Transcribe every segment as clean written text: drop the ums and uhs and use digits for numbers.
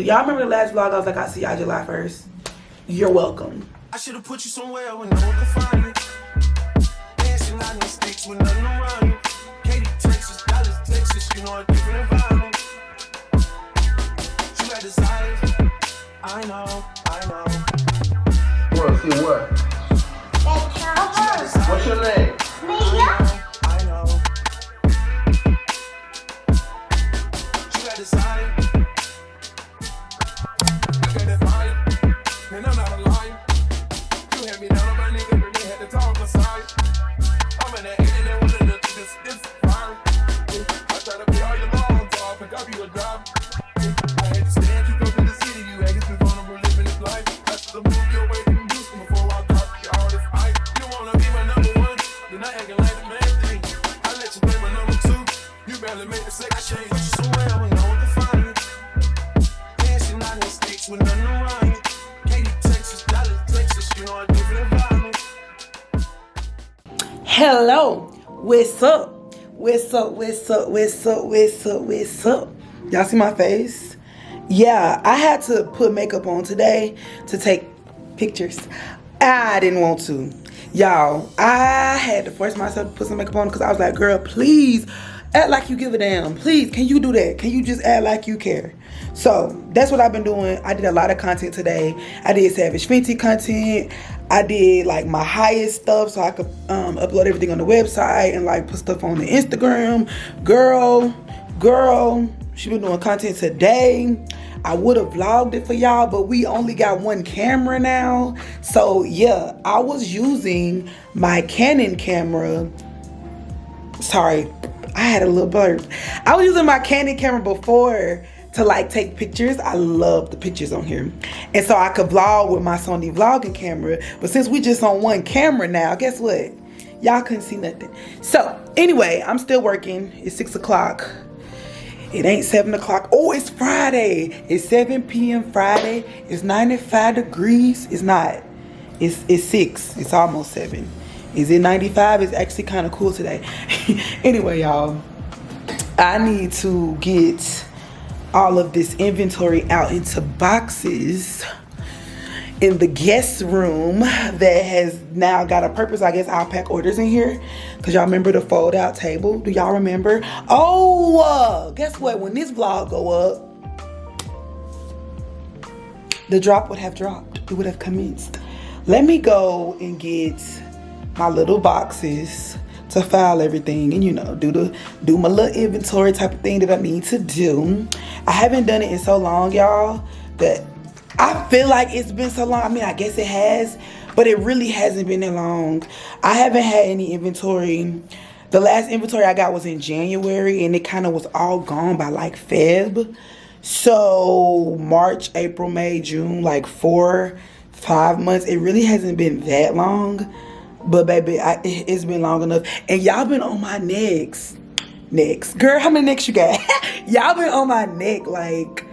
Y'all remember the last vlog I was like, I'll see y'all July 1st? You're welcome. I should have put you somewhere when no one could find you. Dancing out in the sticks with nothing around you. Katy, Texas, Dallas, Texas, you know a different environment. You had desires, I know. What? See what? What's your name? Meia. I know. You had desires. I got that fire, and I'm not a liar. You had me down on my nigga, but they had to talk aside. I'm in that 80 that wanted to look at this fire. I try to pay all your loans off and copy you a job. I had to stand you go to the city, you had been vulnerable living this life. I should have moved you away from Houston before I copy all this hype. You wanna be my number one, you're not acting like the man thing. I let you play my number two, you barely made the second change. Put you somewhere when no one can find you. Dancing out in the sticks with nothing around you. Katy, Texas, Dallas, Texas, you know a different environment. Hello, what's up? Y'all see my face? Yeah, I had to put makeup on today to take pictures. I didn't want to. Y'all, I had to force myself to put some makeup on because I was like, girl, please act like you give a damn. Please, can you do that? Can you just act like you care? So that's what I've been doing. I did a lot of content today. I did Savage Fenty content. I did like my highest stuff so I could upload everything on the website and like put stuff on the Instagram. Girl, she been doing content today. I would have vlogged it for y'all, but we only got one camera now. So yeah, I was using my Canon camera. Sorry, I had a little burp. I was using my Canon camera before to like take pictures. I love the pictures on here. And so I could vlog with my Sony vlogging camera. But since we just on one camera now, guess what? Y'all couldn't see nothing. So anyway, I'm still working. It's 6 o'clock. It ain't 7 o'clock. Oh, it's Friday. It's 7 p.m. Friday. It's 95 degrees. It's not. It's 6. It's almost 7. Is it 95? It's actually kind of cool today. Anyway, y'all, I need to get all of this inventory out into boxes in the guest room that has now got a purpose. I guess I'll pack orders in here because y'all remember the fold out table. Do y'all remember? Oh, guess what? When this vlog go up, the drop would have dropped. It would have commenced. Let me go and get my little boxes to file everything and, you know, do my little inventory type of thing that I need to do. I haven't done it in so long, y'all, that I feel like it's been so long. I mean, I guess it has, but it really hasn't been that long. I haven't had any inventory. The last inventory I got was in January, and it kind of was all gone by like Feb. So March, April, May, June, like 4-5 months. It really hasn't been that long, but baby, it's been long enough. And y'all been on my necks. Girl, how many necks you got? Y'all been on my neck, like,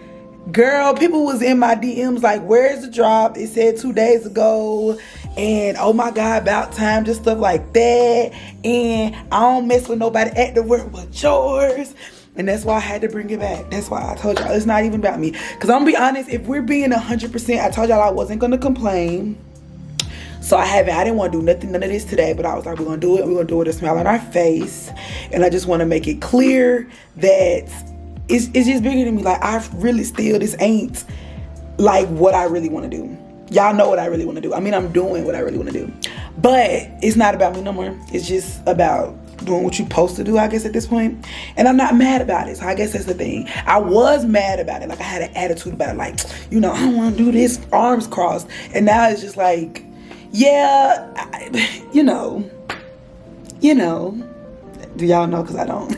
girl, people was in my DMs like, where's the drop? It said 2 days ago. And oh my God, about time, just stuff like that. And I don't mess with nobody at the work but yours. And that's why I had to bring it back. That's why I told y'all it's not even about me. Because I'm gonna be honest, if we're being 100%, I told y'all I wasn't gonna complain. So I didn't want to do none of this today, but I was like, we're gonna do it. We're gonna do it with a smile on our face. And I just want to make it clear that it's just bigger than me. Like, this ain't like what I really want to do. Y'all know what I really want to do. I mean, I'm doing what I really want to do. But it's not about me no more. It's just about doing what you're supposed to do, I guess, at this point. And I'm not mad about it. So I guess that's the thing. I was mad about it. Like, I had an attitude about it. Like, you know, I don't want to do this, arms crossed. And now it's just like, yeah, you know. Do y'all know? Because I don't.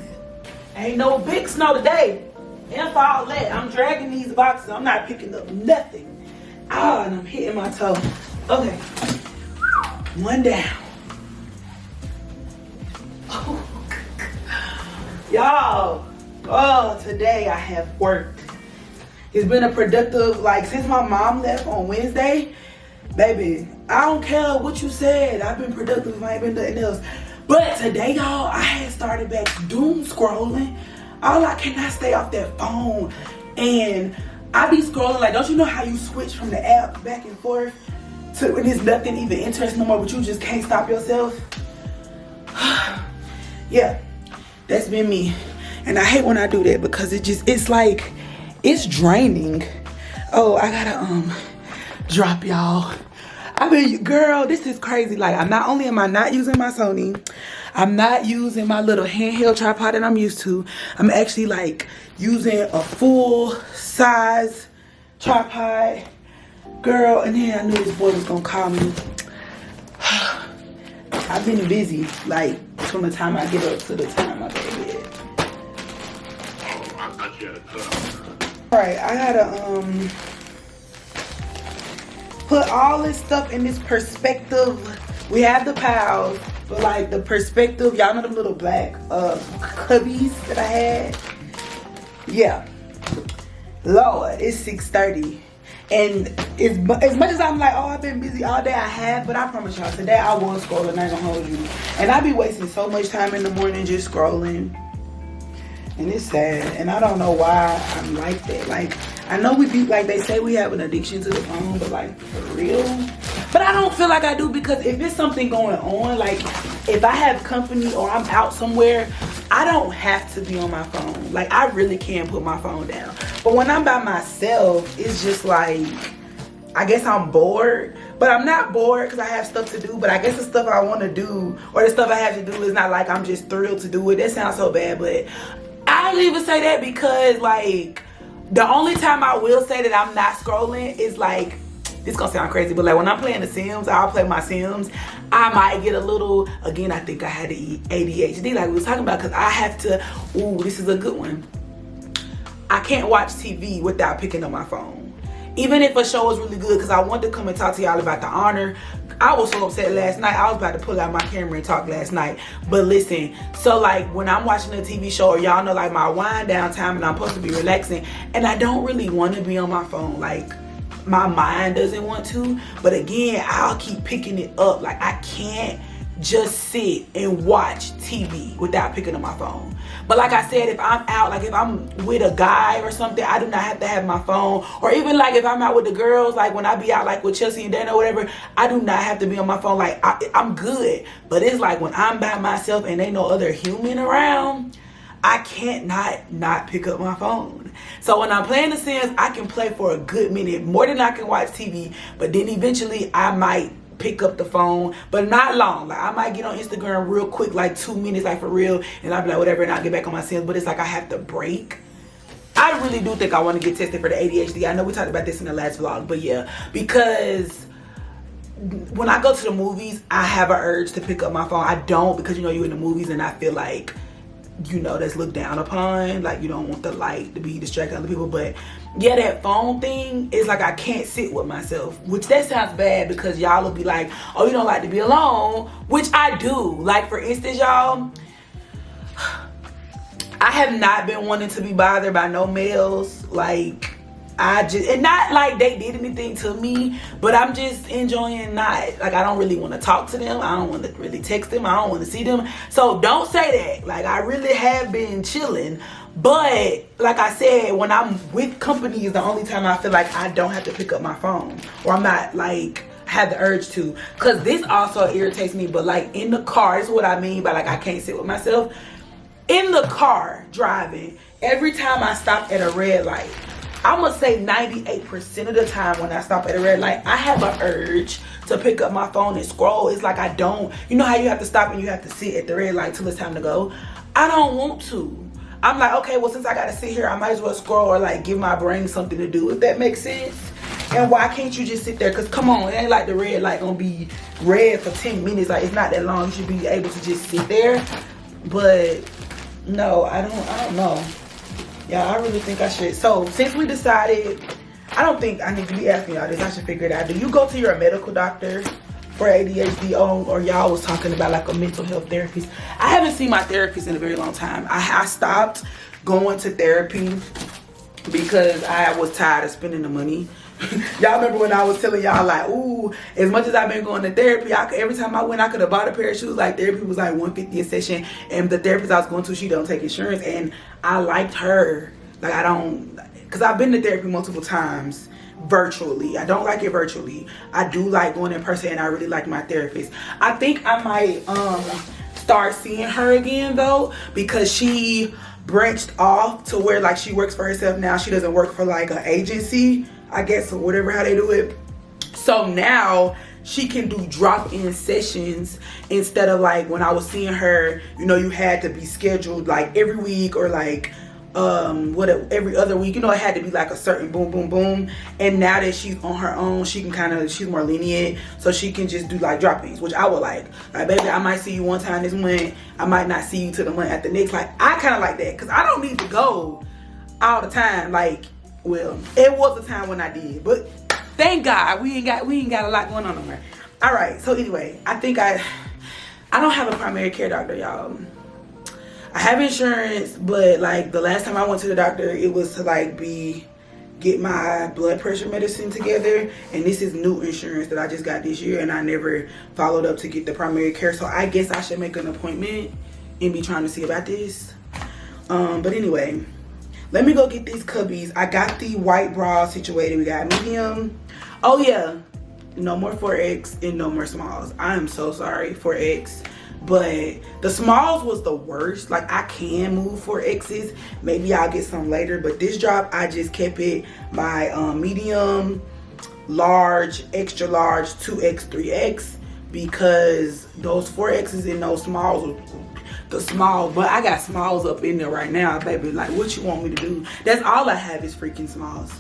Ain't no big snow today. And for all that, I'm dragging these boxes. I'm not picking up nothing. Ah, and I'm hitting my toe. Okay. One down. Y'all, today I have worked. It's been a productive, like, since my mom left on Wednesday, baby, I don't care what you said. I've been productive if I ain't been doing nothing else. But today, y'all, I had started back doom scrolling. I cannot stay off that phone. And I be scrolling, like, don't you know how you switch from the app back and forth to when there's nothing even interesting no more, but you just can't stop yourself? Yeah, that's been me. And I hate when I do that because it's like, it's draining. Oh, I gotta drop y'all. I mean, girl, this is crazy. Like, I'm not only am I not using my Sony, I'm not using my little handheld tripod that I'm used to. I'm actually like using a full size tripod. Girl, and then I knew this boy was gonna call me. I've been busy, like, from the time I get up to the time I go to bed. Alright, I gotta put all this stuff in this perspective. We have the piles, but like the perspective, y'all know them little black cubbies that I had? Yeah. Lord, it's 6:30. And as much as I'm like, oh, I've been busy all day, I have, but I promise y'all, today I was scrolling, I ain't gonna hold you. And I be wasting so much time in the morning just scrolling. And it's sad, and I don't know why I'm like that. Like, I know we be, like they say we have an addiction to the phone, but like, for real? But I don't feel like I do, because if there's something going on, like, if I have company or I'm out somewhere, I don't have to be on my phone. Like, I really can put my phone down. But when I'm by myself, it's just like, I guess I'm bored. But I'm not bored because I have stuff to do. But I guess the stuff I want to do, or the stuff I have to do, is not like I'm just thrilled to do it. That sounds so bad, but I don't even say that because, like, the only time I will say that I'm not scrolling is, like, this gonna sound crazy, but like when I'm playing The Sims, I'll play my Sims. I might get a little, again, I think I had the ADHD like we was talking about, because I have to, ooh, this is a good one. I can't watch TV without picking up my phone. Even if a show is really good, because I wanted to come and talk to y'all about The Honor. I was so upset last night. I was about to pull out my camera and talk last night. But listen, so like when I'm watching a TV show, or y'all know like my wind down time and I'm supposed to be relaxing, and I don't really want to be on my phone. Like, my mind doesn't want to, but again, I'll keep picking it up. Like, I can't just sit and watch TV without picking up my phone. But like I said, if I'm out, like if I'm with a guy or something, I do not have to have my phone. Or even like if I'm out with the girls, like when I be out like with Chelsea and Dana or whatever, I do not have to be on my phone. Like, I'm good. But it's like when I'm by myself and ain't no other human around, I can't not pick up my phone. So when I'm playing The Sims, I can play for a good minute, more than I can watch TV. But then eventually I might pick up the phone, but not long. Like, I might get on Instagram real quick, like 2 minutes, like for real, and I'll be like, whatever, and I'll get back on my Sims. But it's like I have to break. I really do think I want to get tested for the ADHD. I know we talked about this in the last vlog, but yeah, because when I go to the movies, I have an urge to pick up my phone. I don't, because you know you're in the movies and I feel like, you know, that's looked down upon. Like, you don't want the light to be distracting other people. But yeah, that phone thing is like I can't sit with myself, which that sounds bad because y'all will be like, oh, you don't like to be alone, which I do. Like, for instance, y'all, I have not been wanting to be bothered by no males. Like, and not like they did anything to me, but I'm just enjoying not, like, I don't really want to talk to them. I don't want to really text them. I don't want to see them. So don't say that. Like, I really have been chilling. But like I said, when I'm with company is the only time I feel like I don't have to pick up my phone, or I'm not like have the urge to. Because this also irritates me, but like in the car, this is what I mean by like I can't sit with myself. In the car driving, every time I stop at a red light, I'm gonna say 98% of the time when I stop at a red light, I have an urge to pick up my phone and scroll. It's like I don't, you know how you have to stop and you have to sit at the red light till it's time to go? I don't want to. I'm like, okay, well, since I gotta sit here, I might as well scroll or like give my brain something to do, if that makes sense. And why can't you just sit there? Because come on, it ain't like the red light gonna be red for 10 minutes. Like, it's not that long. You should be able to just sit there. But no, I don't know. Yeah, I really think I should. So since we decided, I don't think I need to be asking y'all this. I should figure it out. Do you go to your medical doctor for ADHD, or y'all was talking about like a mental health therapist? I haven't seen my therapist in a very long time. I stopped going to therapy because I was tired of spending the money. Y'all remember when I was telling y'all like, ooh, as much as I've been going to therapy, every time I went, I could have bought a pair of shoes. Like, therapy was like $150 a session, and the therapist I was going to, she don't take insurance, and I liked her. Like, because I've been to therapy multiple times virtually. I don't like it virtually. I do like going in person, and I really like my therapist. I think I might start seeing her again though, because she branched off to where like she works for herself now. She doesn't work for like an agency, I guess, or whatever, how they do it. So now she can do drop-in sessions instead of like when I was seeing her, you know, you had to be scheduled like every week or like every other week, you know, it had to be like a certain boom boom boom. And now that she's on her own, she can she's more lenient, so she can just do like drop-ins, which I would like baby, I might see you one time this month, I might not see you till the month after next. Like I kind of like that, because I don't need to go all the time. Like, well, it was a time when I did, but thank God we ain't got a lot going on over there. All right, so anyway, I think I don't have a primary care doctor, y'all. I have insurance, but like the last time I went to the doctor, it was to like get my blood pressure medicine together, and this is new insurance that I just got this year, and I never followed up to get the primary care. So I guess I should make an appointment and be trying to see about this. But anyway, let me go get these cubbies. I got the white bra situated. We got medium. Oh yeah, no more 4X and no more smalls. I am so sorry, 4X. But the smalls was the worst. Like I can move 4X's. Maybe I'll get some later. But this drop, I just kept it my medium, large, extra large, 2X, 3X. Because those 4X's and those smalls, the small, but I got smalls up in there right now, baby. Like what you want me to do? That's all I have is freaking smalls.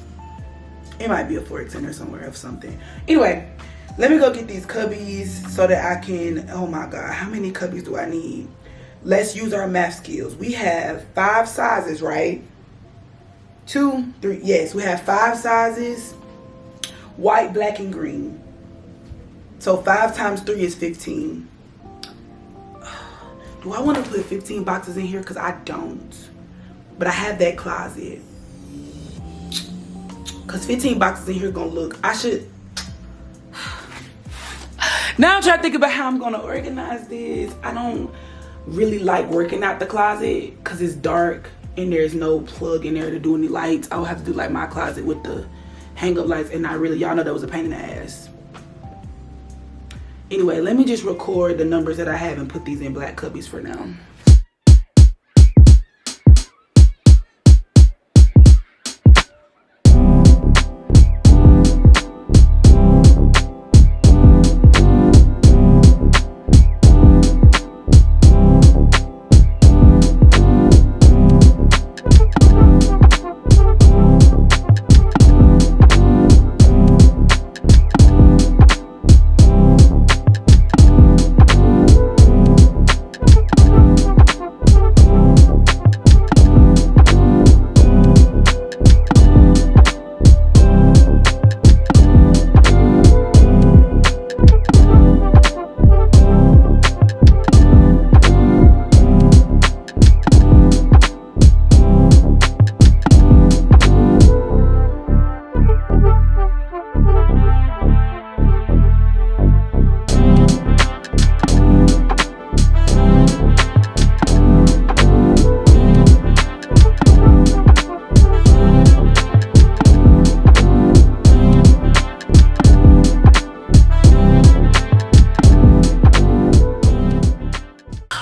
It might be a 4X in there somewhere or something. Anyway. Let me go get these cubbies so that I can, oh my God, how many cubbies do I need? Let's use our math skills. We have 5 sizes, right? 2, 3, yes, we have 5 sizes, white, black, and green. So 5 times 3 is 15. Do I want to put 15 boxes in here? Because I don't. But I have that closet. Because 15 boxes in here gonna look, I should. Now I'm trying to think about how I'm going to organize this. I don't really like working out the closet because it's dark and there's no plug in there to do any lights. I would have to do like my closet with the hang-up lights, and y'all know that was a pain in the ass. Anyway, let me just record the numbers that I have and put these in black cubbies for now.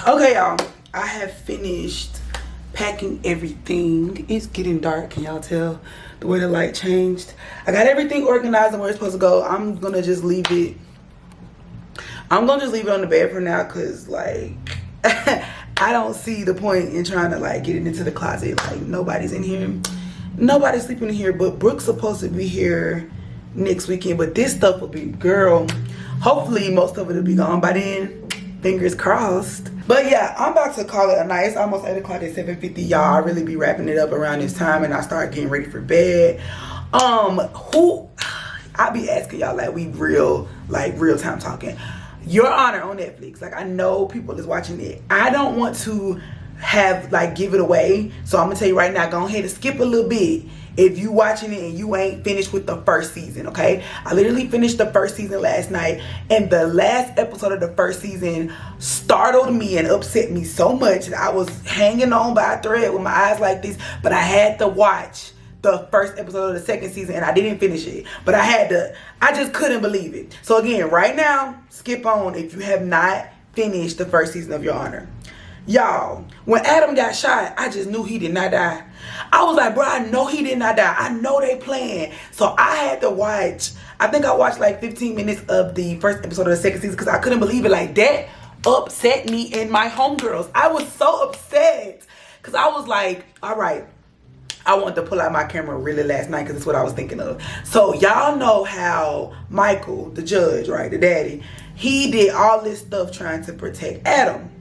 Okay, y'all, I have finished packing everything. It's getting dark. Can y'all tell the way the light changed? I got everything organized and where it's supposed to go. I'm gonna just leave it on the bed for now, because like I don't see the point in trying to like get it into the closet. Like nobody's in here, nobody's sleeping in here, but Brooke's supposed to be here next weekend. But this stuff will be, girl, hopefully most of it will be gone by then. Fingers crossed. But yeah, I'm about to call it a night. It's almost 8 o'clock at 7:50, y'all. I really be wrapping it up around this time, and I start getting ready for bed. I be asking y'all, like, we real time talking. Your Honor on Netflix. Like, I know people is watching it. I don't want to give it away. So I'm gonna tell you right now, go ahead and skip a little bit if you watching it and you ain't finished with the first season, okay? I literally finished the first season last night, and the last episode of the first season startled me and upset me so much that I was hanging on by a thread with my eyes like this, but I had to watch the first episode of the second season and I didn't finish it. But I just couldn't believe it. So again, right now, skip on if you have not finished the first season of Your Honor. Y'all, when Adam got shot, I just knew he did not die. I was like, bro, I know he did not die. I know they playing. So I had to watch, I think I watched like 15 minutes of the first episode of the second season because I couldn't believe it. Like, that upset me and my homegirls. I was so upset because I was like, all right, I wanted to pull out my camera really last night because that's what I was thinking of. So y'all know how Michael, the judge, right, the daddy, he did all this stuff trying to protect Adam.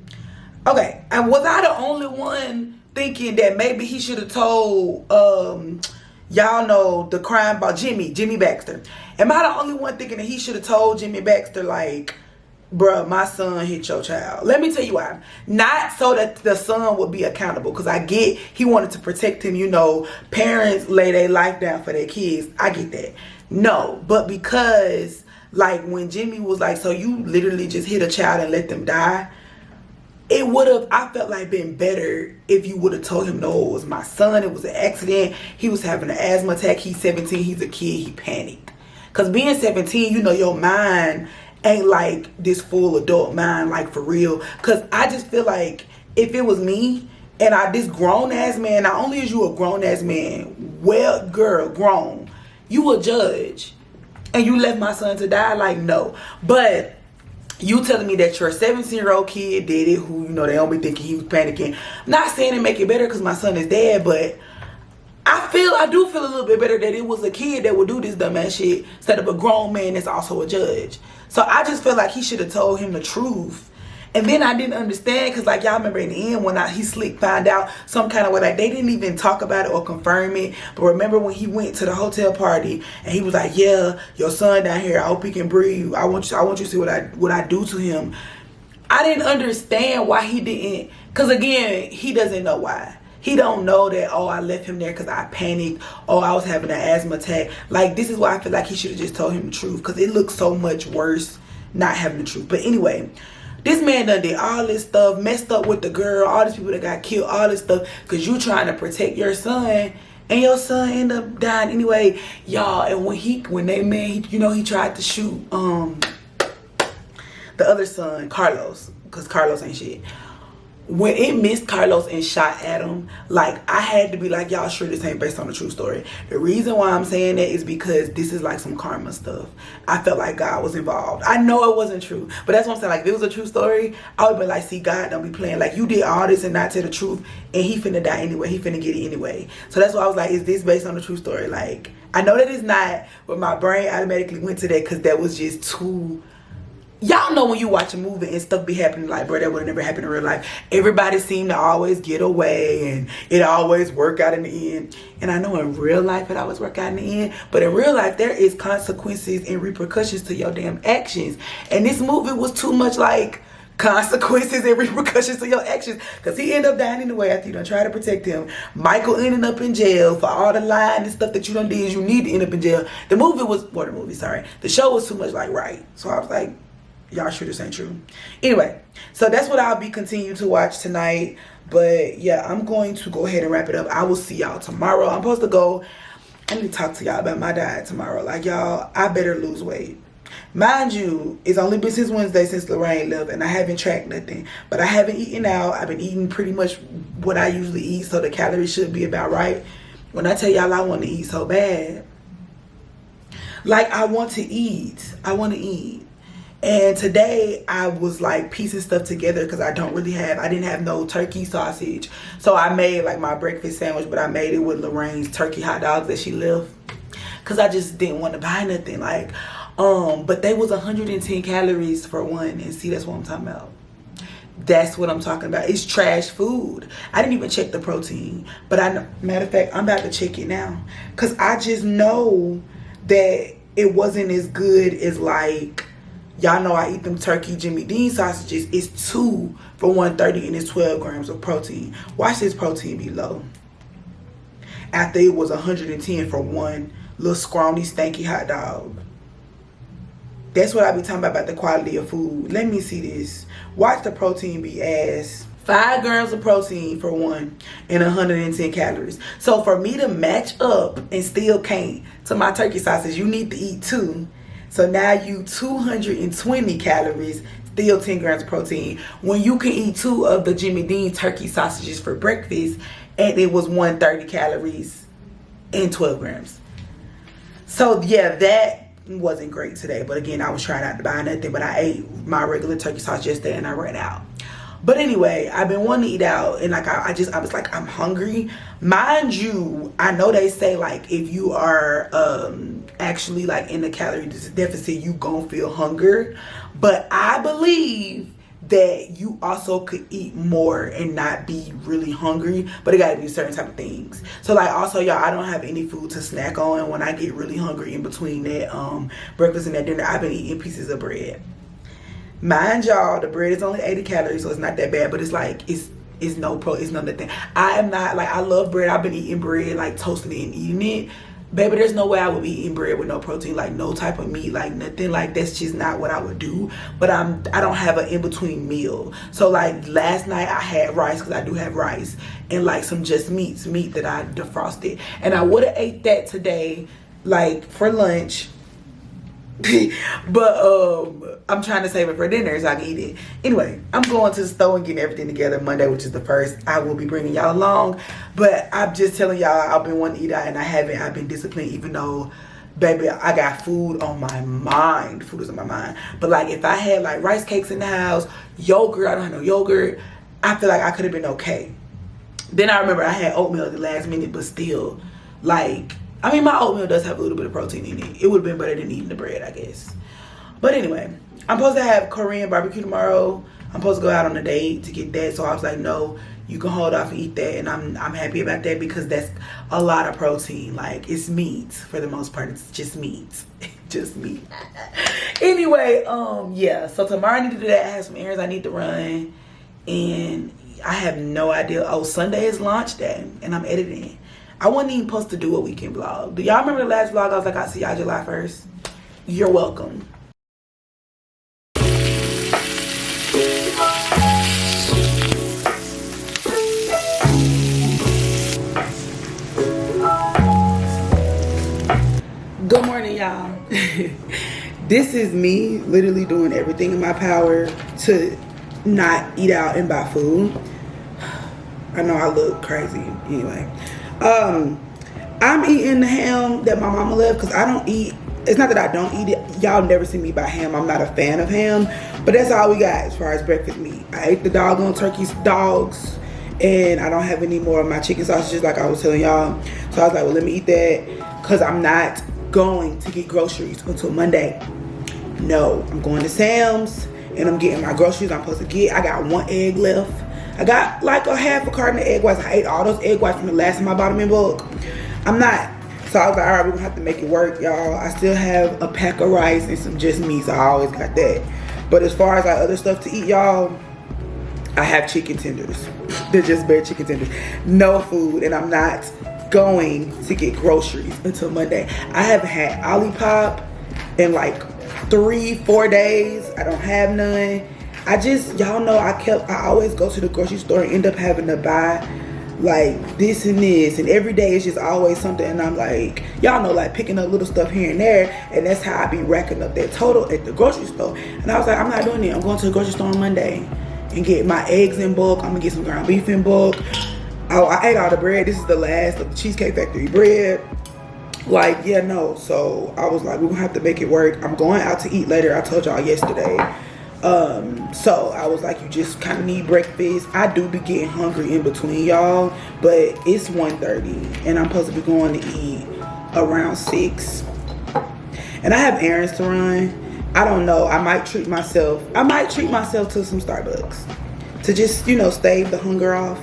Okay, and was I the only one thinking that maybe he should have told, y'all know the crime about Jimmy Baxter. Am I the only one thinking that he should have told Jimmy Baxter, like, bruh, my son hit your child? Let me tell you why. Not so that the son would be accountable, because I get he wanted to protect him. You know, parents lay their life down for their kids. I get that. No, but because, like, when Jimmy was like, so you literally just hit a child and let them die, it would have, I felt like, been better if you would have told him, no, it was my son, it was an accident, he was having an asthma attack, he's 17, he's a kid, he panicked. Because being 17, you know, your mind ain't like this full adult mind, like, for real. Because I just feel like if it was me and this grown ass man, not only is you a grown ass man, well, girl, grown, you a judge and you left my son to die, like, no. But you telling me that your 17-year-old kid did it, who, you know, they don't be thinking he was panicking. I'm not saying to make it better because my son is dead, but I do feel a little bit better that it was a kid that would do this dumbass shit instead of a grown man that's also a judge. So I just feel like he should have told him the truth. And then I didn't understand because, like, y'all remember in the end when he slick found out some kind of way, like, they didn't even talk about it or confirm it. But remember when he went to the hotel party and he was like, yeah, your son down here, I hope he can breathe. I want you to see what I do to him. I didn't understand why he didn't, because again, he doesn't know why. He don't know that, oh, I left him there because I panicked. Oh, I was having an asthma attack. Like, this is why I feel like he should have just told him the truth, because it looks so much worse not having the truth. But anyway, this man done did all this stuff, messed up with the girl, all these people that got killed, all this stuff, because you trying to protect your son, and your son ended up dying anyway. Y'all, and when they met, you know, he tried to shoot the other son, Carlos, because Carlos ain't shit. When it missed Carlos and shot Adam, like, I had to be like, y'all sure this ain't based on a true story? The reason why I'm saying that is because this is like some karma stuff. I felt like God was involved. I know it wasn't true, but that's what I'm saying. Like, if it was a true story, I would be like, see, God don't be playing. Like, you did all this and not tell the truth, and he finna die anyway. He finna get it anyway. So that's why I was like, is this based on a true story? Like, I know that it's not, but my brain automatically went to that because that was just too... Y'all know when you watch a movie and stuff be happening, like, bro, that would have never happened in real life. Everybody seemed to always get away and it always work out in the end. And I know in real life it always work out in the end, but in real life there is consequences and repercussions to your damn actions. And this movie was too much like consequences and repercussions to your actions, because he ended up dying anyway after you done try to protect him. Michael ended up in jail for all the lying and stuff that you done did. You need to end up in jail. The show was too much like right. So I was like, y'all sure this ain't true? Anyway, so that's what I'll be continuing to watch tonight. But yeah, I'm going to go ahead and wrap it up. I will see y'all tomorrow. I'm supposed to go. I need to talk to y'all about my diet tomorrow. Like, y'all, I better lose weight. Mind you, it's only been since Wednesday since Lorraine left, and I haven't tracked nothing. But I haven't eaten out. I've been eating pretty much what I usually eat, so the calories should be about right. When I tell y'all I want to eat so bad, like, I want to eat. And today I was like piecing stuff together because I didn't have no turkey sausage. So I made like my breakfast sandwich, but I made it with Lorraine's turkey hot dogs that she left. Because I just didn't want to buy nothing. Like, but they was 110 calories for one. And see, that's what I'm talking about. That's what I'm talking about. It's trash food. I didn't even check the protein. But matter of fact, I'm about to check it now. Because I just know that it wasn't as good as like... Y'all know I eat them turkey Jimmy Dean sausages. It's 2 for 130 and it's 12 grams of protein. Watch this protein be low. After it was 110 for one little scrawny stanky hot dog. That's what I be talking about the quality of food. Let me see this. Watch the protein be ass 5 grams of protein for one and 110 calories. So for me to match up and still can't to my turkey sausage, you need to eat 2. So now you 220 calories, still 10 grams of protein. When you can eat 2 of the Jimmy Dean turkey sausages for breakfast and it was 130 calories and 12 grams. So yeah, that wasn't great today. But again, I was trying not to buy nothing, but I ate my regular turkey sausage yesterday and I ran out. But anyway, I've been wanting to eat out, and like I was like, I'm hungry. Mind you, I know they say like if you are actually like in the calorie deficit, you gonna feel hunger. But I believe that you also could eat more and not be really hungry, but it gotta be certain type of things. So like also y'all, I don't have any food to snack on when I get really hungry in between that breakfast and that dinner. I've been eating pieces of bread. Mind y'all, the bread is only 80 calories, so it's not that bad, but it's like it's no nothing. I am not like, I love bread. I've been eating bread, like toasting it and eating it. Baby, there's no way I would be eating bread with no protein, like no type of meat, like nothing. Like that's just not what I would do. But I don't have an in-between meal. So like last night I had rice, because I do have rice, and like some just meat that I defrosted. And I would have ate that today, like for lunch. But I'm trying to save it for dinner so I can eat it. Anyway, I'm going to the store and getting everything together Monday, which is the 1st. I will be bringing y'all along, but I'm just telling y'all I've been wanting to eat out and I haven't. I've been disciplined, even though, baby, I got food on my mind. Food is on my mind. But like if I had like rice cakes in the house, yogurt, I don't have no yogurt, I feel like I could have been okay. Then I remember I had oatmeal at the last minute, but still, like, I mean, my oatmeal does have a little bit of protein in it. It would have been better than eating the bread, I guess. But anyway, I'm supposed to have Korean barbecue tomorrow. I'm supposed to go out on a date to get that. So I was like, no, you can hold off and eat that. And I'm happy about that because that's a lot of protein. Like, it's meat for the most part. It's just meat. Just meat. Anyway, yeah. So tomorrow I need to do that. I have some errands I need to run. And I have no idea. Oh, Sunday is launch day. And I'm editing. I wasn't even supposed to do a weekend vlog. Do y'all remember the last vlog? I was like, I'll see y'all July 1st. You're welcome. Good morning, y'all. This is me literally doing everything in my power to not eat out and buy food. I know I look crazy. Anyway. I'm eating the ham that my mama left because I don't eat. It's not that I don't eat it. Y'all never see me buy ham. I'm not a fan of ham. But that's all we got as far as breakfast meat. I ate the doggone turkey dogs. And I don't have any more of my chicken sausages like I was telling y'all. So I was like, well, let me eat that. Because I'm not going to get groceries until Monday. No, I'm going to Sam's. And I'm getting my groceries I'm supposed to get. I got 1 egg left. I got like a half a carton of egg whites. I ate all those egg whites from the last time I bought them in bulk. I'm not. So I was like, all right, we're going to have to make it work, y'all. I still have a pack of rice and some just meat, so I always got that. But as far as like other stuff to eat, y'all, I have chicken tenders. They're just bare chicken tenders. No food, and I'm not going to get groceries until Monday. I haven't had Olipop in like 3-4 days. I don't have none. Y'all know I always go to the grocery store and end up having to buy like this and this, and every day it's just always something, and I'm like, y'all know, like picking up little stuff here and there, and that's how I be racking up that total at the grocery store. And I was like, I'm not doing it. I'm going to the grocery store on Monday and get my eggs in bulk. I'm gonna get some ground beef in bulk. Oh, I ate all the bread. This is the last of the Cheesecake Factory bread. Like, yeah, no. So I was like, we're gonna have to make it work. I'm going out to eat later. I told y'all yesterday. So I was like, you just kind of need breakfast. I do be getting hungry in between, y'all, but it's 1:30 and I'm supposed to be going to eat around 6, and I have errands to run. I don't know, I might treat myself to some Starbucks to just, you know, stave the hunger off,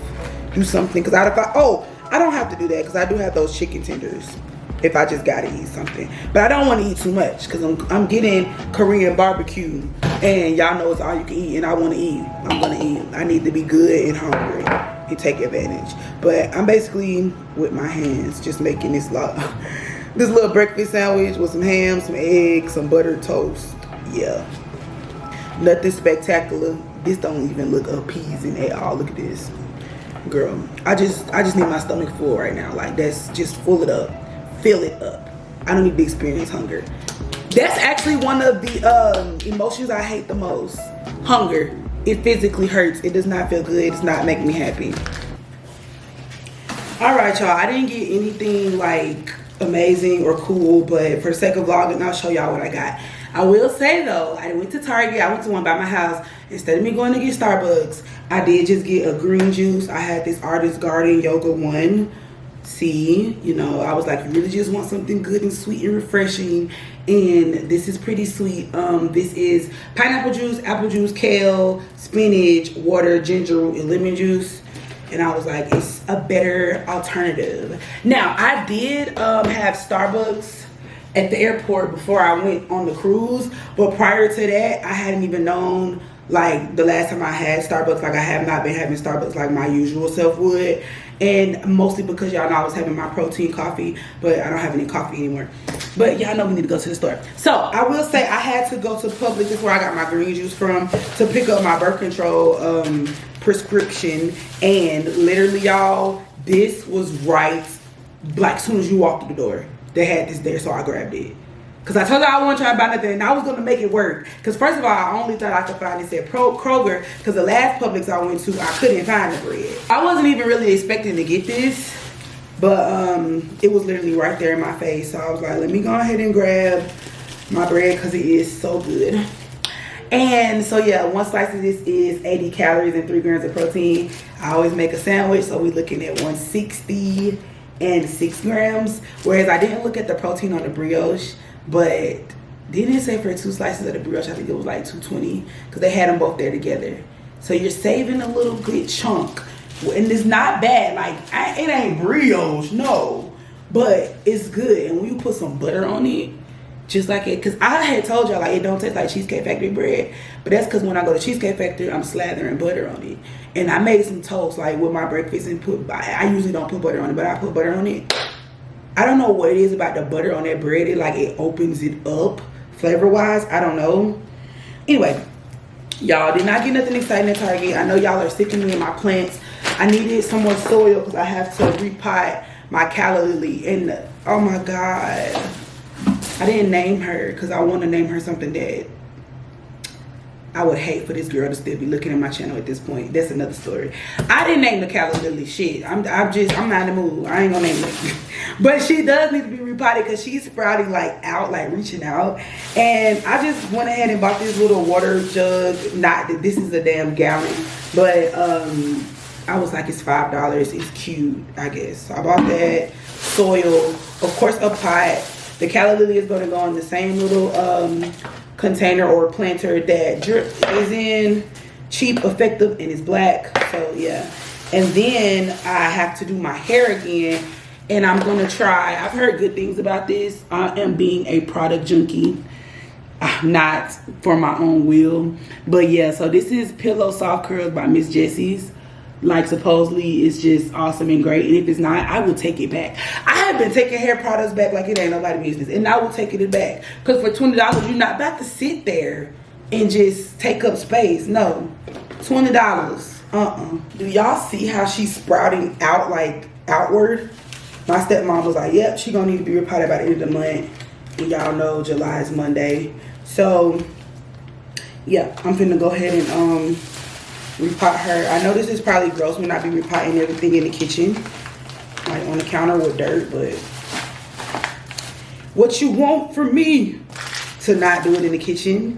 do something, because I don't have to do that because I do have those chicken tenders if I just gotta eat something. But I don't want to eat too much because I'm getting Korean barbecue, and y'all know it's all you can eat, and I want to eat. I'm gonna eat. I need to be good and hungry and take advantage. But I'm basically with my hands just making this little breakfast sandwich with some ham, some eggs, some buttered toast. Yeah, nothing spectacular, This don't even look appeasing at all. Look at this. Girl, I just need my stomach full right now. Like, that's just full it up. Fill it up. I don't need to experience hunger. That's actually one of the emotions I hate the most. Hunger. It physically hurts. It does not feel good. It's not making me happy. All right, y'all. I didn't get anything like amazing or cool, but for the sake of vlogging, I'll show y'all what I got. I will say though, I went to Target. I went to one by my house. Instead of me going to get Starbucks, I did just get a green juice. I had this Artist Garden Yoga one. See, you know, I was like, you really just want something good and sweet and refreshing, and this is pretty sweet. This is pineapple juice, apple juice, kale, spinach, water, ginger root, and lemon juice. And I was like, it's a better alternative. Now, I did have Starbucks at the airport before I went on the cruise, but prior to that, I hadn't even known, like, the last time I had Starbucks. Like, I have not been having Starbucks like my usual self would, and mostly because y'all know I was having my protein coffee, but I don't have any coffee anymore. But y'all know we need to go to the store. So I will say I had to go to Publix, that's where I got my green juice from, to pick up my birth control prescription. And literally, y'all, this was right, like, as soon as you walked through the door, they had this there, so I grabbed it. Because I told her I wasn't trying to buy nothing, and I was going to make it work. Because first of all, I only thought I could find this at Kroger, because the last Publix I went to, I couldn't find the bread. I wasn't even really expecting to get this, but it was literally right there in my face. So I was like, let me go ahead and grab my bread, because it is so good. And so yeah, one slice of this is 80 calories and 3 grams of protein. I always make a sandwich, so we're looking at 160 and 6 grams. Whereas I didn't look at the protein on the brioche, but didn't it say for 2 slices of the brioche, I think it was like 220, because they had them both there together. So you're saving a little good chunk, and it's not bad. Like, it ain't brioche, no, but it's good. And when you put some butter on it, just like it, because I had told y'all, like, it don't taste like Cheesecake Factory bread, but that's because when I go to Cheesecake Factory, I'm slathering butter on it. And I made some toast, like, with my breakfast, and I usually don't put butter on it, but I put butter on it. I don't know what it is about the butter on that bread. It opens it up flavor wise. I don't know. Anyway, y'all, did not get nothing exciting at Target. I know y'all are sick of me and my plants. I needed some more soil because I have to repot my calla lily. And oh my God, I didn't name her because I want to name her something that I would hate for this girl to still be looking at my channel at this point. That's another story. I didn't name the calla lily. Shit, I'm not in the mood. I ain't gonna name it. But she does need to be repotted because she's sprouting like out, like reaching out. And I just went ahead and bought this little water jug. Not that this is a damn gallon, but I was like, it's $5. It's cute, I guess. So I bought that. Soil, of course, a pot. The calla lily is going to go in the same little container or planter that Drip is in. Cheap, effective, and it's black. So yeah. And then I have to do my hair again, and I'm gonna try. I've heard good things about this. I am being a product junkie, not for my own will, but yeah. So this is Pillow Soft Curls by Miss Jessie's. Like, supposedly it's just awesome and great, and if it's not, I will take it back. I have been taking hair products back like it ain't nobody's business, and I will take it back, because for $20 you're not about to sit there and just take up space. No, $20. Do y'all see how she's sprouting out, like outward? My stepmom was like, yep, she gonna need to be repotted by the end of the month, and y'all know July is Monday. So yeah, I'm finna go ahead and repot her. I know this is probably gross when I be repotting everything in the kitchen, like on the counter with dirt, but what you want from me to not do it in the kitchen.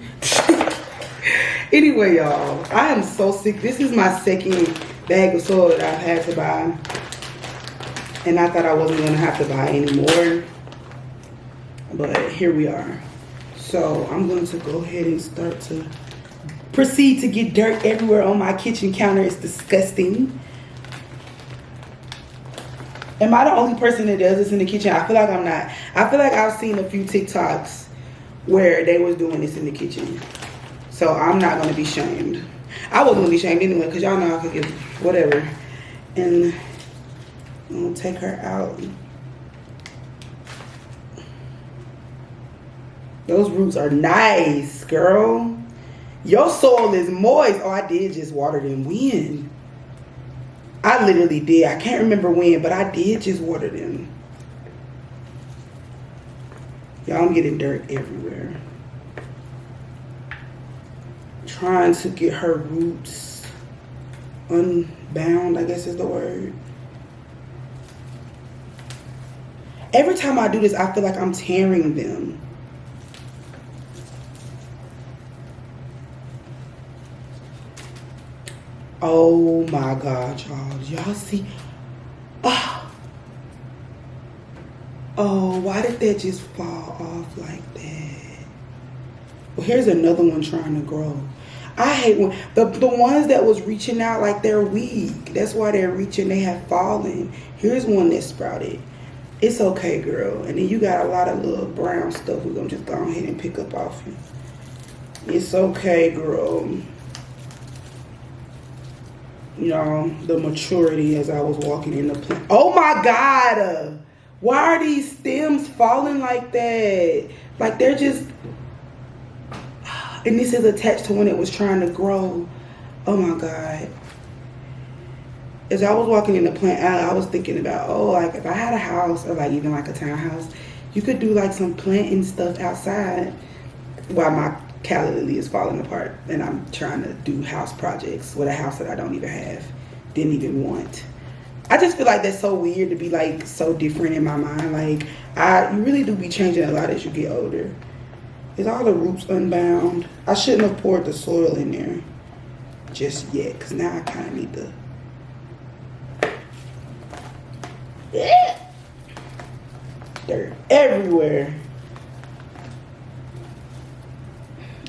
Anyway, y'all, I am so sick. This is my second bag of soil that I've had to buy, and I thought I wasn't gonna have to buy anymore, but here we are. So I'm going to go ahead and start to proceed to get dirt everywhere on my kitchen counter. It's disgusting. Am I the only person that does this in the kitchen? I feel like I'm not. I feel like I've seen a few TikToks where they was doing this in the kitchen. So I'm not going to be shamed. I wasn't going to be shamed anyway, because y'all know I could get whatever. And I'm going to take her out. Those roots are nice, girl. Your soil is moist. Oh, I did just water them. When? I literally did. I can't remember when, but I did just water them. Y'all, I'm getting dirt everywhere. Trying to get her roots unbound, I guess is the word. Every time I do this, I feel like I'm tearing them. Oh my God, y'all. Y'all see? Oh, why did that just fall off like that? Well, here's another one trying to grow. I hate when the ones that was reaching out like they're weak. That's why they're reaching. They have fallen. Here's one that sprouted. It's okay, girl. And then you got a lot of little brown stuff. We're going to just go ahead and pick up off you. It's okay, girl. You know, the maturity as I was walking in the plant. Oh my God. Why are these stems falling like that? Like they're just... And this is attached to when it was trying to grow. Oh my God. As I was walking in the plant alley, I was thinking about, oh, like if I had a house or like even like a townhouse, you could do like some planting stuff outside while my calla lily is falling apart and I'm trying to do house projects with a house that I don't even have, didn't even want. I just feel like that's so weird to be like so different in my mind. Like you really do be changing a lot as you get older. Is all the roots unbound? I shouldn't have poured the soil in there just yet because now I kind of need to. Dirt everywhere.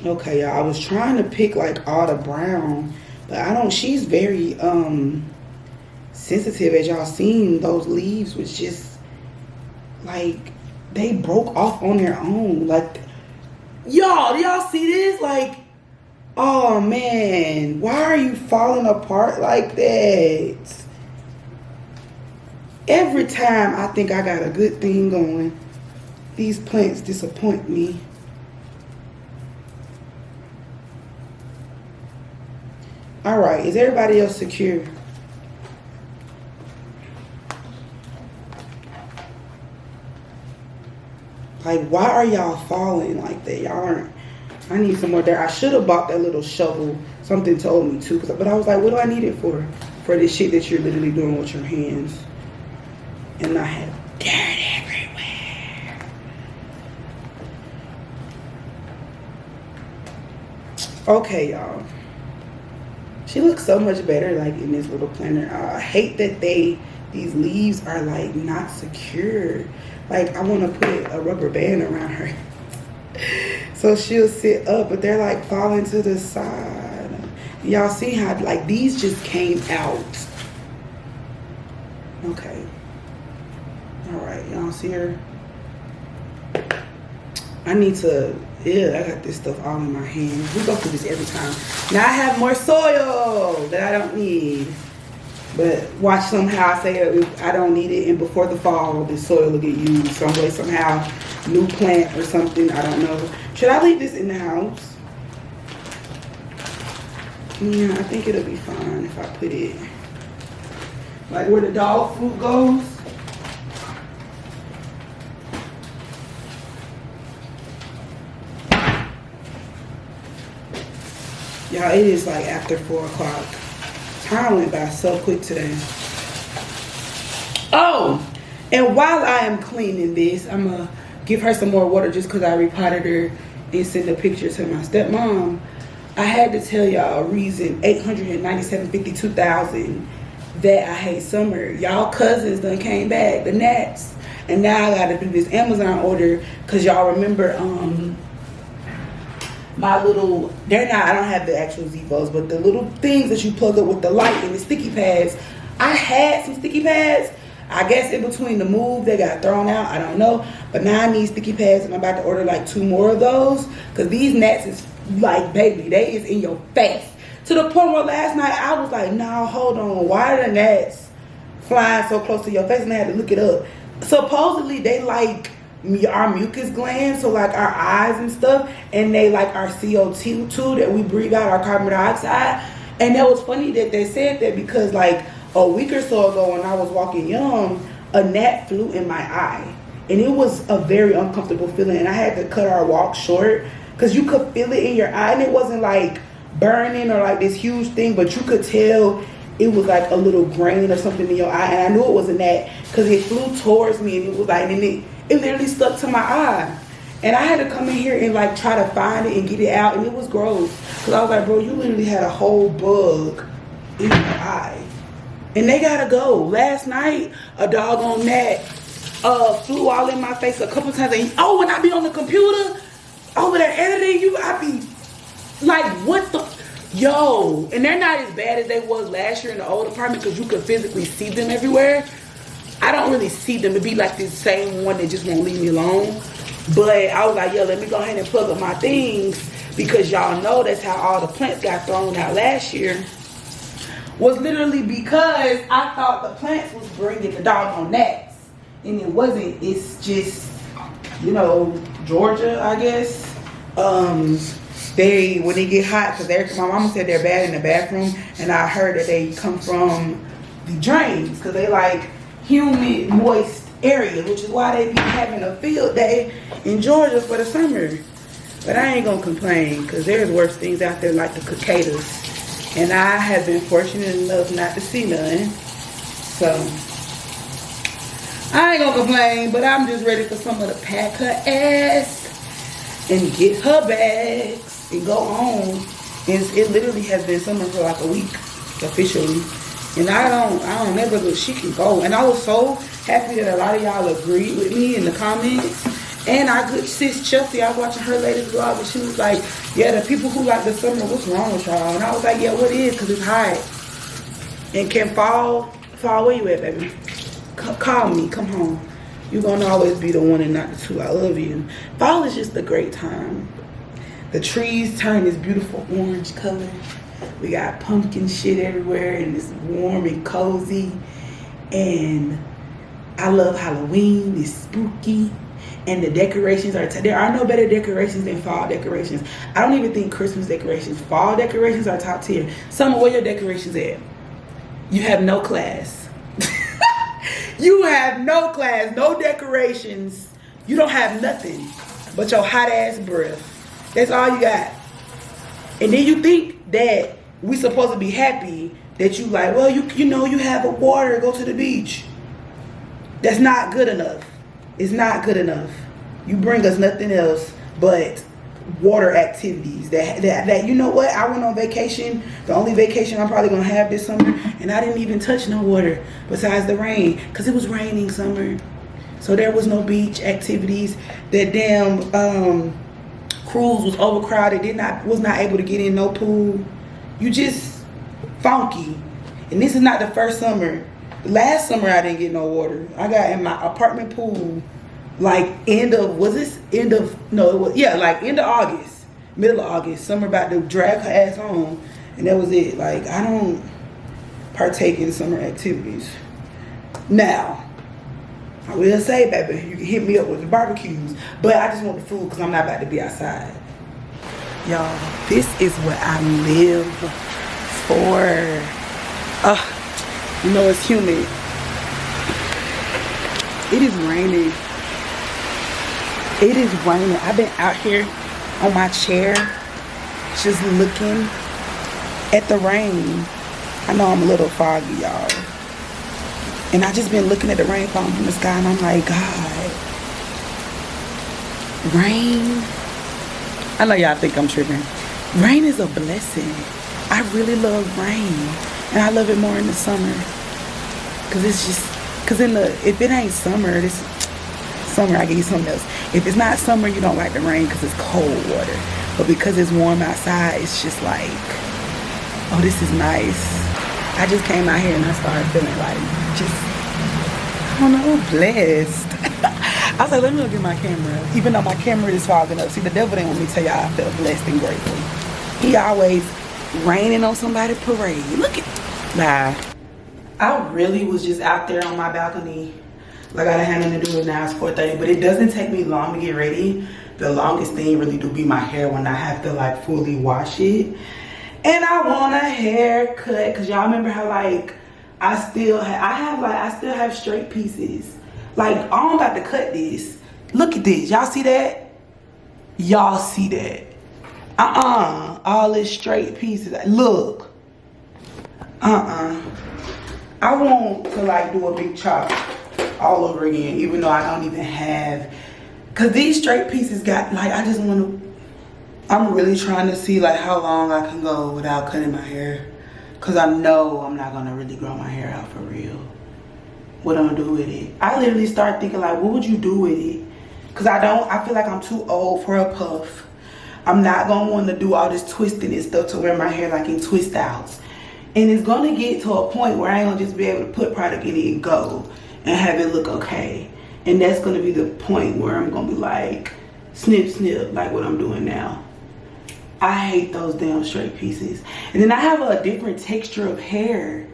Okay, y'all. I was trying to pick like all the brown, but I don't. She's very sensitive, as y'all seen. Those leaves was just like they broke off on their own. Like y'all see this? Like, oh man, why are you falling apart like that? Every time I think I got a good thing going, these plants disappoint me. All right, is everybody else secure? Like, why are y'all falling like that? Y'all aren't. I need some more dirt. I should have bought that little shovel. Something told me to, but I was like, what do I need it for? For this shit that you're literally doing with your hands. And I have dirt everywhere. Okay, y'all. She looks so much better like in this little planter. I hate that these leaves are like not secure. Like I want to put a rubber band around her so she'll sit up, but they're like falling to the side. Y'all see how like these just came out. Okay. All right, y'all see her? I need to, I got this stuff all in my hands. We go through this every time. Now I have more soil that I don't need. But watch somehow I say I don't need it, and before the fall, this soil will get used some way, somehow. New plant or something, I don't know. Should I leave this in the house? Yeah, I think it'll be fine if I put it like where the dog food goes. Y'all, it is like after 4 o'clock. Time went by so quick today. Oh, and while I am cleaning this, I'm going to give her some more water just because I repotted her and send a picture to my stepmom. I had to tell y'all a reason, 897,52,000, that I hate summer. Y'all cousins done came back, the gnats. And now I got to do this Amazon order because y'all remember my little, I don't have the actual Zevos, but the little things that you plug up with the light and the sticky pads. I had some sticky pads. I guess in between the move, they got thrown out. I don't know. But now I need sticky pads, and I'm about to order like 2 more of those. Because these gnats is like, baby, they is in your face. To the point where last night I was like, nah, hold on. Why are the gnats flying so close to your face? And I had to look it up. Supposedly, they like our mucus glands, so like our eyes and stuff, and they like our CO2 too that we breathe out, our carbon dioxide. And that was funny that they said that because like a week or so ago when I was walking young, a gnat flew in my eye, and it was a very uncomfortable feeling, and I had to cut our walk short because you could feel it in your eye, and it wasn't like burning or like this huge thing, but you could tell it was like a little grain or something in your eye, and I knew it was a gnat because it flew towards me, and it was like, and it literally stuck to my eye. And I had to come in here and like try to find it and get it out, and it was gross. Cause I was like, bro, you literally had a whole bug in your eye. And they gotta go. Last night, a doggone gnat flew all in my face a couple times. And when I be on the computer, over there editing, I be like, what the? Yo. And they're not as bad as they was last year in the old apartment because you could physically see them everywhere. I don't really see them. It'd be like this same one that just won't leave me alone. But I was like, yo, let me go ahead and plug up my things because y'all know that's how all the plants got thrown out last year. Was literally because I thought the plants was bringing the doggone gnats. And it wasn't. It's just, you know, Georgia, I guess. When they get hot, because my mama said they're bad in the bathroom. And I heard that they come from the drains because they like humid, moist area, which is why they be having a field day in Georgia for the summer. But I ain't gonna complain because there's worse things out there like the cicadas, and I have been fortunate enough not to see none, so I ain't gonna complain. But I'm just ready for someone to pack her ass and get her bags and go home. And it literally has been summer for like a week officially. And I don't never look, she can go. And I was so happy that a lot of y'all agreed with me in the comments. And our good sis Chelsea, I was watching her latest vlog and she was like, yeah, the people who like the summer, what's wrong with y'all? And I was like, yeah, what is? Because it's hot. And can fall, where you at, baby? Call me, come home. You're going to always be the one and not the two. I love you. Fall is just a great time. The trees turn this beautiful orange color. We got pumpkin shit everywhere and it's warm and cozy. And I love Halloween. It's spooky. And the decorations there are no better decorations than fall decorations. I don't even think Christmas decorations. Fall decorations are top tier. Summer, where your decorations at? You have no class. You have no class, no decorations. You don't have nothing but your hot ass breath. That's all you got. And then you think that we supposed to be happy that you like, well, you know, you have a water, go to the beach. That's not good enough. It's not good enough. You bring us nothing else but water activities. That you know what? I went on vacation, the only vacation I'm probably gonna have this summer, and I didn't even touch no water besides the rain, because it was raining summer. So there was no beach activities. That damn cruise was overcrowded, was not able to get in no pool. You just funky. And this is not the first summer. Last summer I didn't get no water. I got in my apartment pool like end of August, middle of August. Summer about to drag her ass home, and that was it. Like, I don't partake in summer activities. Now, I will say, baby, you can hit me up with the barbecues, but I just want the food because I'm not about to be outside. Y'all, this is what I live for. You know it's humid. It is raining. It is raining. I've been out here on my chair just looking at the rain. I know I'm a little foggy, y'all. And I just been looking at the rain falling from the sky, and I'm like, God, rain. I know y'all think I'm tripping. Rain is a blessing. I really love rain. And I love it more in the summer. Cause it's just, if it ain't summer, summer, I give you something else. If it's not summer, you don't like the rain because it's cold water. But because it's warm outside, it's just like, oh, this is nice. I just came out here and I started feeling like, I don't know, blessed. I was like, let me look at my camera. Even though my camera is fogging up. See, the devil didn't want me to tell y'all I felt blessed and grateful. He always raining on somebody's parade. Look at, nah. I really was just out there on my balcony Like I done had nothing to do with now. It's 4:30, but it doesn't take me long to get ready. The longest thing really do be my hair when I have to like fully wash it. And I want a haircut, cause y'all remember how like I still have straight pieces. Like I'm about to cut this. Look at this. Y'all see that? Y'all see that? All this straight pieces. Look. I want to like do a big chop all over again, even though I don't even have, cause these straight pieces got like, I just want to, I'm really trying to see like how long I can go without cutting my hair, cause I know I'm not gonna really grow my hair out for real. What I'm gonna do with it? I literally start thinking like, what would you do with it? Cause I feel like I'm too old for a puff. I'm not gonna want to do all this twisting and stuff to wear my hair like in twist outs. And it's gonna get to a point where I ain't gonna just be able to put product in it and go and have it look okay. And that's gonna be the point where I'm gonna be like, snip, snip, like what I'm doing now. I hate those damn straight pieces. And then I have a different texture of hair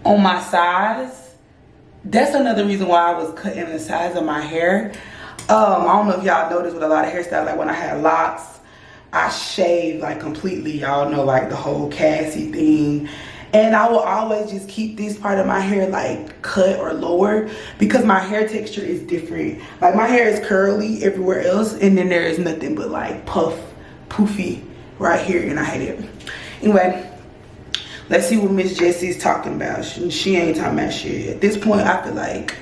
on my sides. That's another reason why I was cutting the size of my hair. I don't know if y'all noticed with a lot of hairstyles, like when I had locks, I shaved like completely, y'all know, like the whole Cassie thing. And I will always just keep this part of my hair like cut or lower because my hair texture is different. Like my hair is curly everywhere else, and then there is nothing but like poofy right here, and I hate it. Anyway, let's see what Miss Jessie's talking about. She ain't talking about shit. At this point, I feel like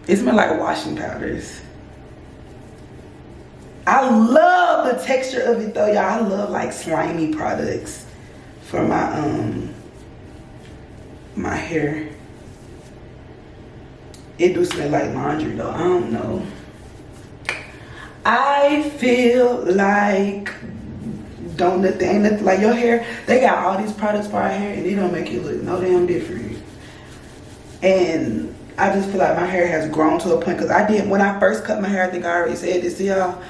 it smells like washing powders. I love the texture of it though, y'all. I love like slimy products for my my hair. It do smell like laundry though. I don't know. I feel like ain't nothing like your hair. They got all these products for our hair and they don't make it look no damn different. And I just feel like my hair has grown to a point, because when I first cut my hair, I think I already said this to y'all,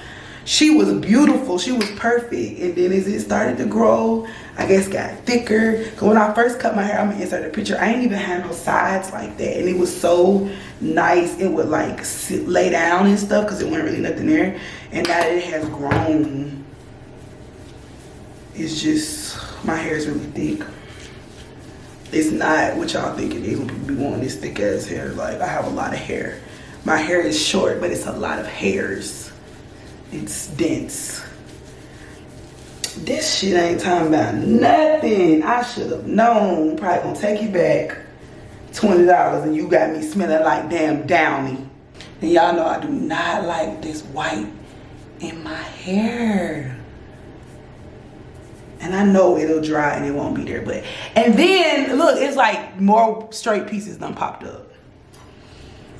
she was beautiful, she was perfect, and then as it started to grow, I guess got thicker. Because when I first cut my hair, I'm gonna insert a picture, I ain't even had no sides like that, and it was so nice. It would like lay down and stuff because it wasn't really nothing there. And now that it has grown, it's just, my hair is really thick. It's not what y'all think it is when people be wanting this thick ass hair. Like, I have a lot of hair. My hair is short, but it's a lot of hairs. It's dense. This shit ain't talking about nothing. I should have known. Probably gonna take you back $20 and you got me smelling like damn Downy. And y'all know I do not like this white in my hair. And I know it'll dry and it won't be there, but, and then look, it's like more straight pieces done popped up.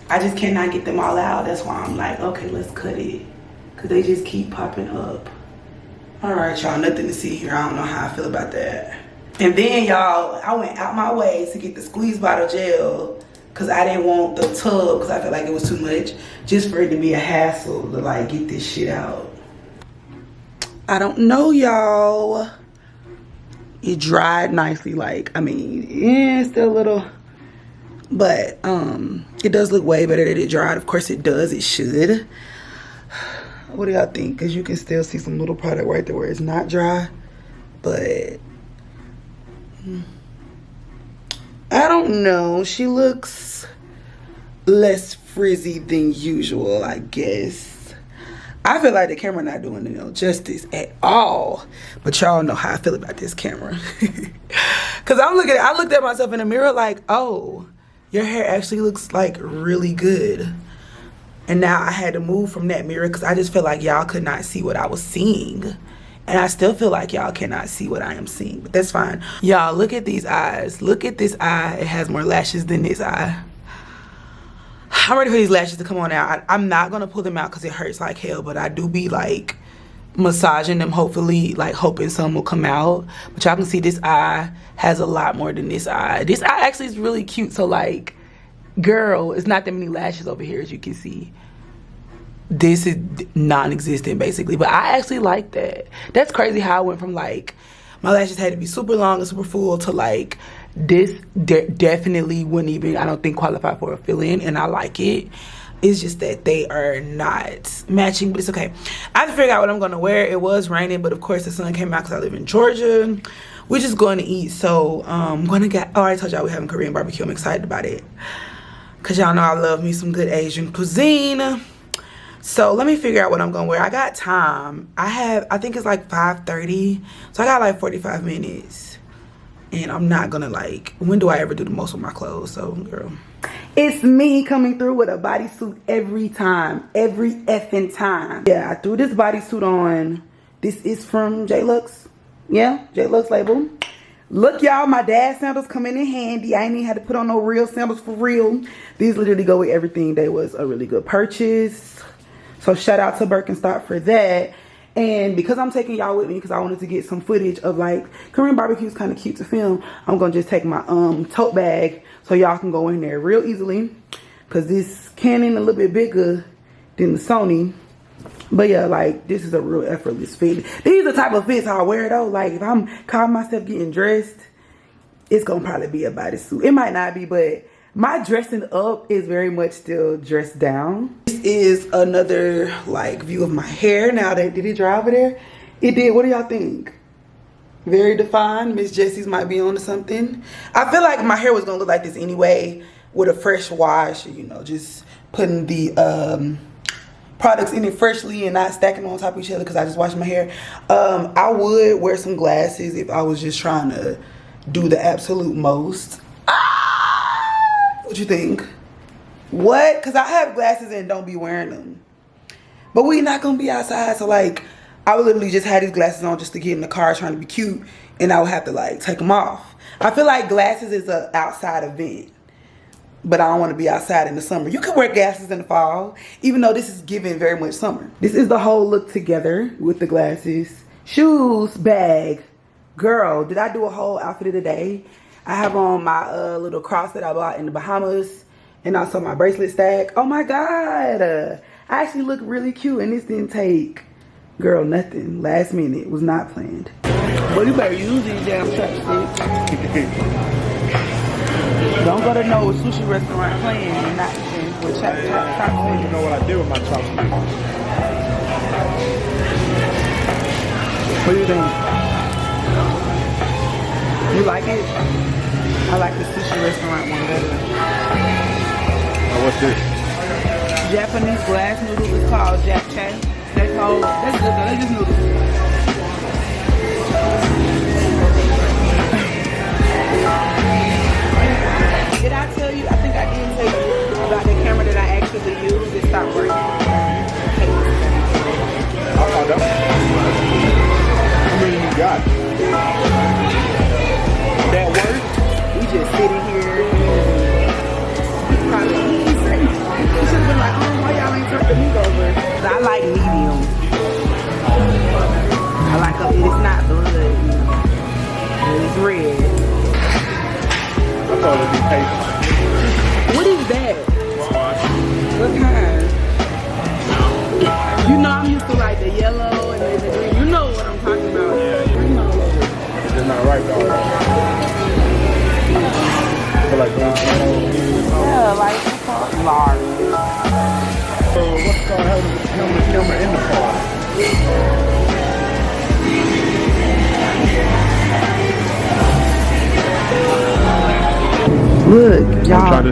I just cannot get them all out. That's why I'm like, okay, let's cut it, because they just keep popping up. All right, y'all, nothing to see here. I don't know how I feel about that. And then y'all, I went out my way to get the squeeze bottle gel because I didn't want the tub, because I felt like it was too much, just for it to be a hassle to like get this shit out. I don't know, y'all. It dried nicely, like, I mean, yeah, it's still a little, but it does look way better that it dried. Of course it does, it should. What do y'all think? Because you can still see some little product right there where it's not dry, but I don't know. She looks less frizzy than usual, I guess. I feel like the camera not doing justice at all, but y'all know how I feel about this camera. Cause I looked at myself in the mirror like, oh, your hair actually looks like really good. And now I had to move from that mirror because I just feel like y'all could not see what I was seeing. And I still feel like y'all cannot see what I am seeing, but that's fine. Y'all, look at these eyes. Look at this eye. It has more lashes than this eye. I'm ready for these lashes to come on out. I'm not gonna pull them out because it hurts like hell, but I do be like massaging them, hopefully, like hoping some will come out. But y'all can see this eye has a lot more than this eye. This eye actually is really cute, so like, girl, it's not that many lashes over here as you can see. This is non-existent basically, but I actually like that. That's crazy how I went from like, my lashes had to be super long and super full to like, This definitely wouldn't even, I don't think, qualify for a fill-in, and I like it. It's just that they are not matching, but it's okay. I have to figure out what I'm going to wear. It was raining, but of course the sun came out because I live in Georgia. We're just going to eat, so I'm going to get, oh, I told y'all we're having Korean barbecue. I'm excited about it because y'all know I love me some good Asian cuisine. So let me figure out what I'm going to wear. I got time. I think it's like 5:30, so I got like 45 minutes. And I'm not gonna like, when do I ever do the most with my clothes? So, girl. It's me coming through with a bodysuit every time. Every effing time. Yeah, I threw this bodysuit on. This is from J-Lux. Yeah, J-Lux label. Look, y'all, my dad's sandals come in handy. I ain't even had to put on no real sandals for real. These literally go with everything. They was a really good purchase. So shout out to Birkenstock for that. And because I'm taking y'all with me because I wanted to get some footage of like Korean barbecue is kind of cute to film, I'm gonna just take my tote bag so y'all can go in there real easily because this Canon a little bit bigger than the Sony. But yeah, like this is a real effortless fit. These are the type of fits I wear though. Like if I'm calling myself getting dressed, it's gonna probably be a bodysuit. It might not be, but my dressing up is very much still dressed down. This is another like view of my hair. Now that did it dry over there? It did. What do y'all think? Very defined. Miss Jessie's might be on to something. I feel like my hair was gonna look like this anyway with a fresh wash. You know, just putting the products in it freshly and not stacking on top of each other because I just washed my hair. I would wear some glasses if I was just trying to do the absolute most. What you think? What? Because I have glasses and don't be wearing them. But we not going to be outside. So, like, I would literally just have these glasses on just to get in the car trying to be cute. And I would have to, like, take them off. I feel like glasses is an outside event. But I don't want to be outside in the summer. You can wear glasses in the fall. Even though this is giving very much summer. This is the whole look together with the glasses. Shoes, bag. Girl, did I do a whole outfit of the day? I have on my little cross that I bought in the Bahamas and also my bracelet stack. Oh my God. I actually look really cute and this didn't take, girl, nothing. Last minute. Was not planned. Well, you better use these damn chopsticks. Don't go to no sushi restaurant playing and not with chopsticks. I don't even know what I did with my chopsticks. What do you think? You like it? I like the sushi restaurant one better. Oh, what's this? Japanese glass noodles is called japchae. That's good though. They just noodles. Did I tell you? I think I did tell you about the camera that I actually use. It stopped working. Oh, that's... How many you got? That work, we just sitting here. Probably you should have been like, oh, why y'all ain't turned the meat over? Cause I like medium. I like a, it's not blood, you know. It's red. I thought it'd be paper. What is that? What kind? You know I'm used to like the yellow and the green. You know what I'm talking about. Green all over. It's not right though. I feel like yeah, like it's called large. So what's gonna happen with the camera in the car? Look, y'all.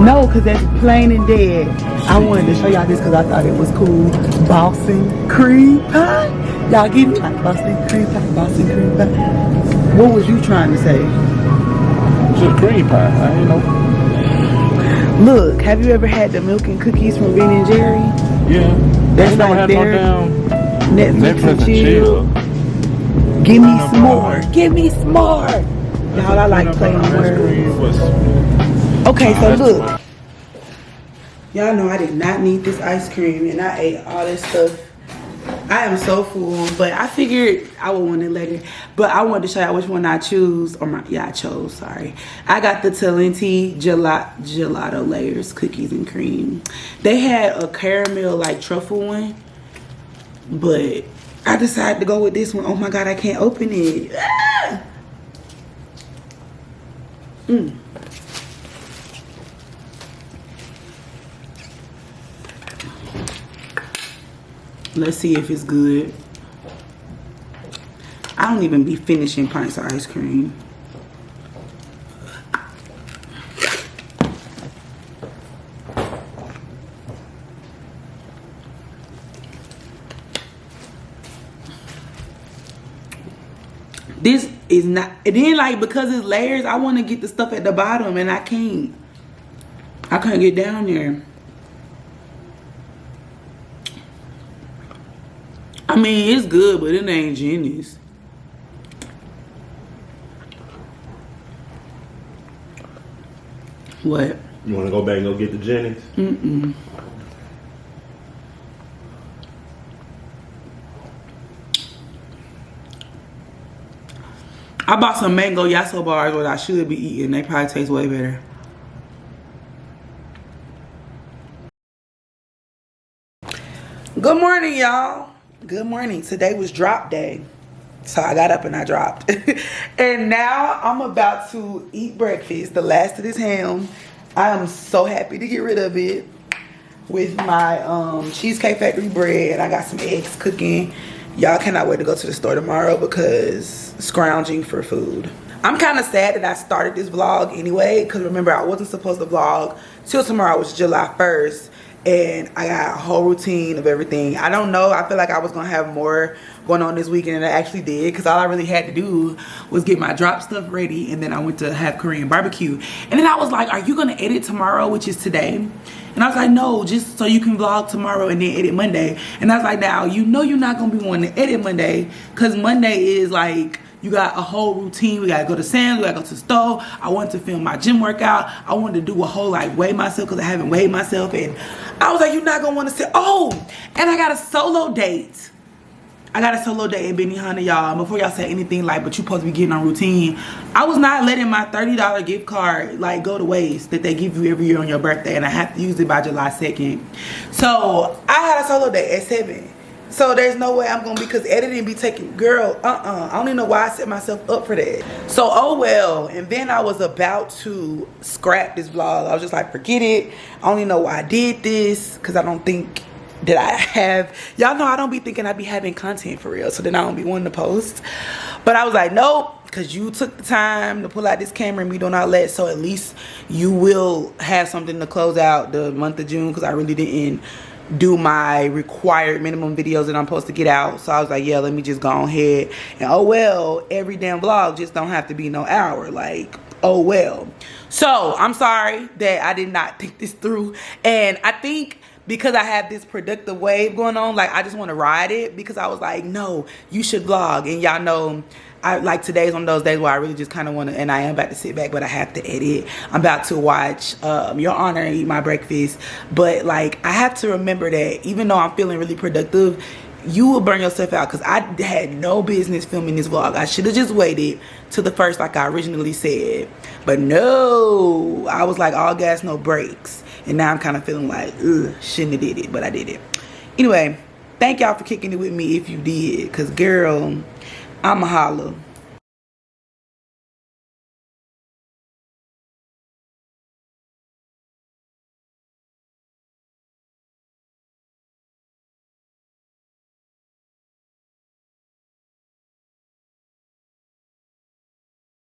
No, because that's plain and dead. I wanted to show y'all this because I thought it was cool. Boston cream pie. Y'all get it? Like Boston cream pie, Boston cream pie. What was you trying to say? It's just cream pie. I ain't know. Look, have you ever had the milk and cookies from Ben and Jerry? Yeah. That's like like their Netflix and chill. Give me some more. Give me some more. Y'all, I like playing words. Okay, so look. Y'all know I did not need this ice cream and I ate all this stuff. I am so full, but I figured I would want it later. But I wanted to show y'all which one I choose. I chose, sorry. I got the Talenti gelato layers, cookies and cream. They had a caramel like truffle one, but I decided to go with this one. Oh my God, I can't open it. Ah! Let's see if it's good. I don't even be finishing pints of ice cream. This is not, and then like because it's layers, I want to get the stuff at the bottom and I can't get down there. I mean, it's good, but it ain't genius. What? You want to go back and go get the Jennings? Mm-mm. I bought some mango yasso bars, what I should be eating. They probably taste way better. Good morning, y'all. Good morning. Today was drop day. So I got up and I dropped. And now I'm about to eat breakfast, the last of this ham. I am so happy to get rid of it with my Cheesecake Factory bread. I got some eggs cooking. Y'all cannot wait to go to the store tomorrow because scrounging for food. I'm kind of sad that I started this vlog anyway, because remember I wasn't supposed to vlog till tomorrow, which is July 1st. And I got a whole routine of everything. I don't know, I feel like I was gonna have more going on this weekend than I actually did, because all I really had to do was get my drop stuff ready, and then I went to have Korean barbecue. And then I was like, are you gonna edit tomorrow, which is today? And I was like, no, just so you can vlog tomorrow and then edit Monday. And I was like, now, you know you're not gonna be wanting to edit Monday, because Monday is like, you got a whole routine. We gotta go to Sam's, we gotta go to the store. I wanted to film my gym workout. I wanted to do a whole like weigh myself, because I haven't weighed myself. And I was like, you're not gonna wanna say, oh, and I got a solo date. I got a solo date at Benihana, y'all. Before y'all say anything like, but you supposed to be getting on routine, I was not letting my $30 gift card like go to waste that they give you every year on your birthday, and I have to use it by July 2nd. So I had a solo date at 7. So there's no way I'm gonna be, because editing be taking, girl, I don't even know why I set myself up for that. So oh well. And then I was about to scrap this vlog. I was just like, forget it. I don't even know why I did this, because I don't think that I have, y'all know I don't be thinking I be having content for real, so then I don't be wanting to post. But I was like, nope, because you took the time to pull out this camera and be doing all that, so at least you will have something to close out the month of June, because I really didn't do my required minimum videos that I'm supposed to get out. So I was like, yeah, let me just go ahead. And oh well, every damn vlog just don't have to be no hour, like, oh well. So I'm sorry that I did not think this through, and I think because I have this productive wave going on, like I just want to ride it, because I was like, no, you should vlog. And y'all know, I like today's one of those days where I really just kind of want to, and I am about to sit back, but I have to edit. I'm about to watch Your Honor and eat my breakfast. But like, I have to remember that even though I'm feeling really productive, you will burn yourself out, because I had no business filming this vlog. I should have just waited till the first, like I originally said. But no, I was like all gas, no brakes. And now I'm kind of feeling like, ugh, shouldn't have did it, but I did it. Anyway, thank y'all for kicking it with me if you did, because girl, I'ma holla.